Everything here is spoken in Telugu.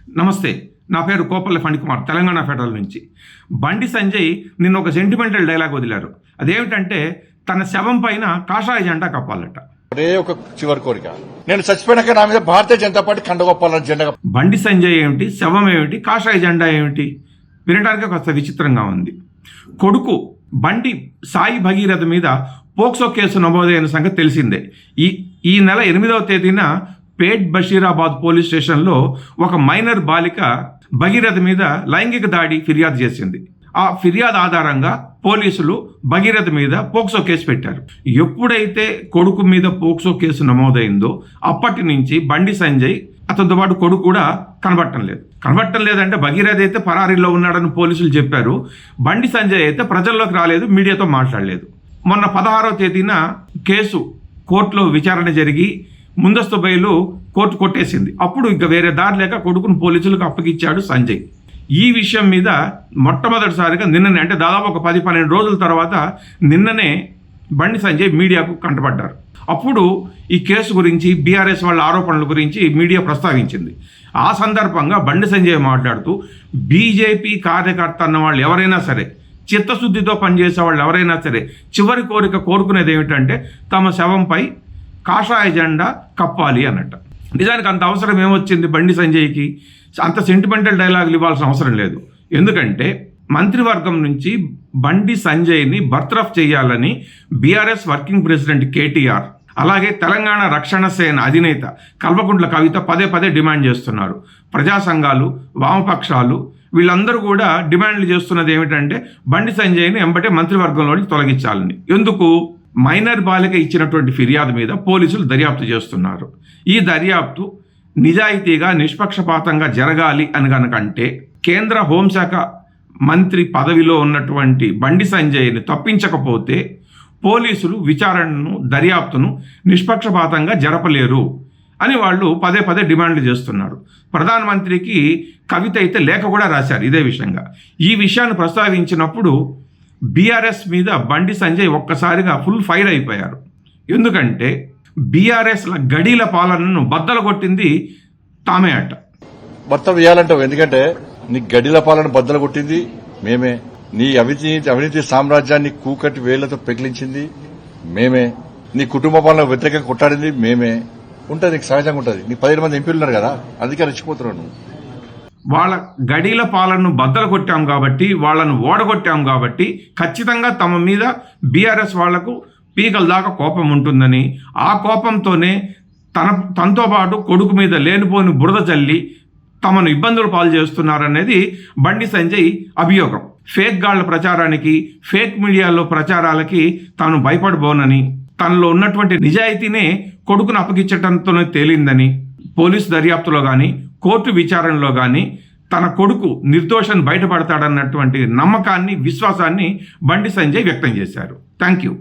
నమస్తే, నా పేరు కోపల్లి ఫణికుమార్, తెలంగాణ ఫెడరల్ నుంచి. బండి సంజయ్ నిన్న ఒక సెంటిమెంటల్ డైలాగ్ వదిలారు. అదేమిటంటే తన శవం పైన కాషాయ జెండా కప్పాలట. ఒకే ఒక చివరి కోరిక, నేను చచ్చిపోయినాక నా మీద భారతీయ జనతా పార్టీ కండగొప్పాలని జెండా. బండి సంజయ్ ఏమిటి, శవం ఏమిటి, కాషాయ జెండా ఏమిటి? వినడానికి కాస్త విచిత్రంగా ఉంది. కొడుకు బండి సాయి భగీరథ మీద పోక్సో కేసు నమోదైన సంగతి తెలిసిందే. ఈ నెల 8వ తేదీన పేట్ బషీరాబాద్ పోలీస్ స్టేషన్లో ఒక మైనర్ బాలిక భగీరథ మీద లైంగిక దాడి ఫిర్యాదు చేసింది. ఆ ఫిర్యాదు ఆధారంగా పోలీసులు భగీరథ మీద పోక్సో కేసు పెట్టారు. ఎప్పుడైతే కొడుకు మీద పోక్సో కేసు నమోదైందో అప్పటి నుంచి బండి సంజయ్, అతనితో పాటు కొడుకు కూడా కనబడటం లేదంటే భగీరథ అయితే పరారీలో ఉన్నాడని పోలీసులు చెప్పారు. బండి సంజయ్ అయితే ప్రజల్లోకి రాలేదు, మీడియాతో మాట్లాడలేదు. మొన్న 16వ తేదీన కేసు కోర్టులో విచారణ జరిగి ముందస్తు బెయిల్ కోర్టు కొట్టేసింది. అప్పుడు ఇంకా వేరే దారి లేక కొడుకును పోలీసులకు అప్పగిచ్చాడు సంజయ్. ఈ విషయం మీద మొట్టమొదటిసారిగా నిన్ననే, అంటే దాదాపు ఒక 10-12 రోజుల తర్వాత నిన్ననే బండి సంజయ్ మీడియాకు కంటపడ్డారు. అప్పుడు ఈ కేసు గురించి, బీఆర్ఎస్ వాళ్ళ ఆరోపణల గురించి మీడియా ప్రస్తావించింది. ఆ సందర్భంగా బండి సంజయ్ మాట్లాడుతూ, బీజేపీ కార్యకర్త అన్న వాళ్ళు ఎవరైనా సరే, చిత్తశుద్ధితో పనిచేసే వాళ్ళు ఎవరైనా సరే, చివరి కోరిక కోరుకునేది ఏమిటంటే తమ శవంపై కాషాయ జెండా కప్పాలి అన్నట్టు. నిజానికి అంత అవసరం ఏమొచ్చింది బండి సంజయ్కి? అంత సెంటిమెంటల్ డైలాగులు ఇవ్వాల్సిన అవసరం లేదు. ఎందుకంటే మంత్రివర్గం నుంచి బండి సంజయ్ని బర్తరఫ్ చేయాలని బీఆర్ఎస్ వర్కింగ్ ప్రెసిడెంట్ కేటీఆర్, అలాగే తెలంగాణ రక్షణ సేన అధినేత కల్వకుంట్ల కవిత పదే డిమాండ్ చేస్తున్నారు. ప్రజా సంఘాలు, వామపక్షాలు వీళ్ళందరూ కూడా డిమాండ్లు చేస్తున్నది ఏమిటంటే బండి సంజయ్ని ఎంబటే మంత్రివర్గంలోని తొలగించాలని. ఎందుకు? మైనర్ బాలిక ఇచ్చినటువంటి ఫిర్యాదు మీద పోలీసులు దర్యాప్తు చేస్తున్నారు. ఈ దర్యాప్తు నిజాయితీగా, నిష్పక్షపాతంగా జరగాలి అని కనుకంటే కేంద్ర హోంశాఖ మంత్రి పదవిలో ఉన్నటువంటి బండి సంజయ్ని తప్పించకపోతే పోలీసులు విచారణను, దర్యాప్తును నిష్పక్షపాతంగా జరపలేరు అని వాళ్ళు పదే డిమాండ్లు చేస్తున్నారు. ప్రధానమంత్రికి కవిత అయితే లేఖ కూడా రాశారు ఇదే విషయంగా. ఈ విషయాన్ని ప్రస్తావించినప్పుడు బీఆర్ఎస్ మీద బండి సంజయ్ ఒక్కసారిగా ఫుల్ ఫైర్ అయిపోయారు. ఎందుకంటే బీఆర్ఎస్ల గడీల పాలనను బద్దలు కొట్టింది తామే అట. మొత్తం వేయాలంటావు, ఎందుకంటే నీ గడిల పాలన బద్దలు కొట్టింది మేమే, నీ అవినీతి సామ్రాజ్యాన్ని కూకటి వేళ్లతో పెకిలించింది మేమే, నీ కుటుంబ పాలన వ్యతిరేకంగా కొట్టాడింది మేమే. ఉంటుంది, నీకు సహజంగా ఉంటుంది. నీ 15 మంది ఎంపీలు ఉన్నారు కదా, అందుకే రెచ్చిపోతున్నావు నువ్వు. వాళ్ళ గడీల పాలనను బద్దలు కొట్టాం కాబట్టి, వాళ్ళను ఓడగొట్టాం కాబట్టి ఖచ్చితంగా తమ మీద బీఆర్ఎస్ వాళ్లకు పీకల దాకా కోపం ఉంటుందని, ఆ కోపంతోనే తనతో పాటు కొడుకు మీద లేనిపోని బురద చల్లి తమను ఇబ్బందులు పాలు చేస్తున్నారనేది బండి సంజయ్ అభియోగం. ఫేక్ గాళ్ల ప్రచారానికి, ఫేక్ మీడియాలో ప్రచారాలకి తాను భయపడబోనని, తనలో ఉన్నటువంటి నిజాయితీనే కొడుకును అప్పగించడంతోనే తేలిందని, పోలీసు దర్యాప్తులో కానీ, కోర్టు విచారణలో కానీ తన కొడుకు నిర్దోషాన్ని బయటపడతాడన్నటువంటి నమ్మకాన్ని, విశ్వాసాన్ని బండి సంజయ్ వ్యక్తం చేశారు. Thank you.